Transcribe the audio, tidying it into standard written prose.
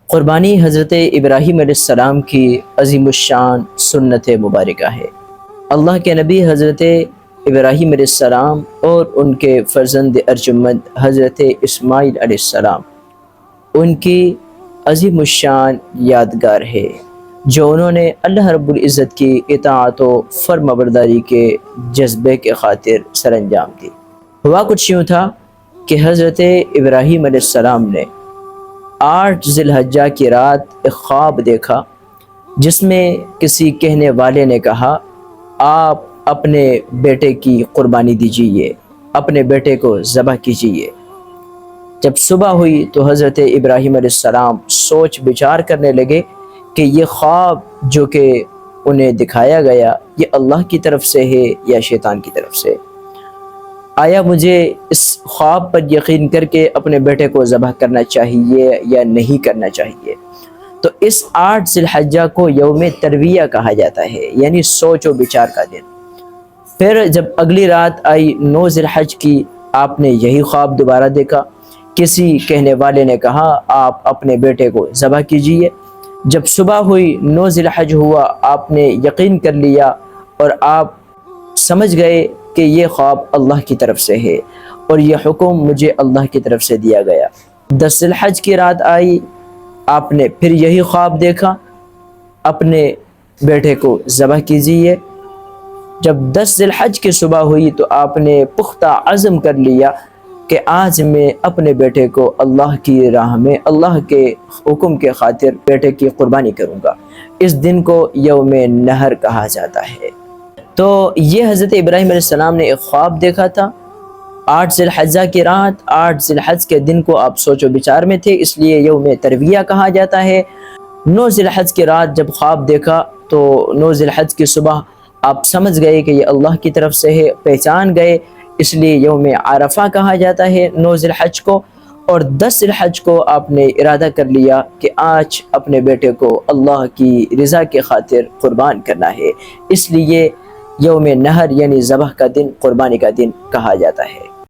قربانی حضرت ابراہیم علیہ السلام کی عظیم الشان سنت مبارکہ ہے۔ اللہ کے نبی حضرت ابراہیم علیہ السلام اور ان کے فرزند ارجمند حضرت اسماعیل علیہ السلام ان کی عظیم الشان یادگار ہے جو انہوں نے اللہ رب العزت کی اطاعت و فرمانبرداری کے جذبے کے خاطر سر انجام دی۔ ہوا کچھ یوں تھا کہ حضرت ابراہیم علیہ السلام نے 8 ذی الحجہ کی رات ایک خواب دیکھا جس میں کسی کہنے والے نے کہا آپ اپنے بیٹے کی قربانی دیجیے، اپنے بیٹے کو ذبح کیجیے۔ جب صبح ہوئی تو حضرت ابراہیم علیہ السلام سوچ بچار کرنے لگے کہ یہ خواب جو کہ انہیں دکھایا گیا یہ اللہ کی طرف سے ہے یا شیطان کی طرف سے؟ آیا مجھے اس خواب پر یقین کر کے اپنے بیٹے کو ذبح کرنا چاہیے یا نہیں کرنا چاہیے؟ تو اس 8 ذی الحجہ کو یوم ترویہ کہا جاتا ہے، یعنی سوچ و بچار کا دن۔ پھر جب اگلی رات آئی 9 ذی الحج کی، آپ نے یہی خواب دوبارہ دیکھا۔ کسی کہنے والے نے کہا آپ اپنے بیٹے کو ذبح کیجیے۔ جب صبح ہوئی 9 ذی الحج ہوا، آپ نے یقین کر لیا اور آپ سمجھ گئے کہ یہ خواب اللہ کی طرف سے ہے اور یہ حکم مجھے اللہ کی طرف سے دیا گیا۔ 10 ذی الحج کی رات آئی، آپ نے پھر یہی خواب دیکھا، اپنے بیٹے کو ذبح کیجیے۔ جب 10 ذی الحج کی صبح ہوئی تو آپ نے پختہ عزم کر لیا کہ آج میں اپنے بیٹے کو اللہ کی راہ میں اللہ کے حکم کے خاطر بیٹے کی قربانی کروں گا۔ اس دن کو یوم نحر کہا جاتا ہے۔ تو یہ حضرت ابراہیم علیہ السلام نے ایک خواب دیکھا تھا 8 ذی الحجہ کی رات، 8 ذی الحج کے دن کو آپ سوچ و بچار میں تھے، اس لیے یوم ترویہ کہا جاتا ہے۔ 9 ذی الحج کی رات جب خواب دیکھا تو 9 ذی الحج کی صبح آپ سمجھ گئے کہ یہ اللہ کی طرف سے ہے، پہچان گئے، اس لیے یوم عرفہ کہا جاتا ہے 9 ذی الحج کو۔ اور 10 ذی الحج کو آپ نے ارادہ کر لیا کہ آج اپنے بیٹے کو اللہ کی رضا کے خاطر قربان کرنا ہے، اس لیے یوم نحر یعنی ذبح کا دن، قربانی کا دن کہا جاتا ہے۔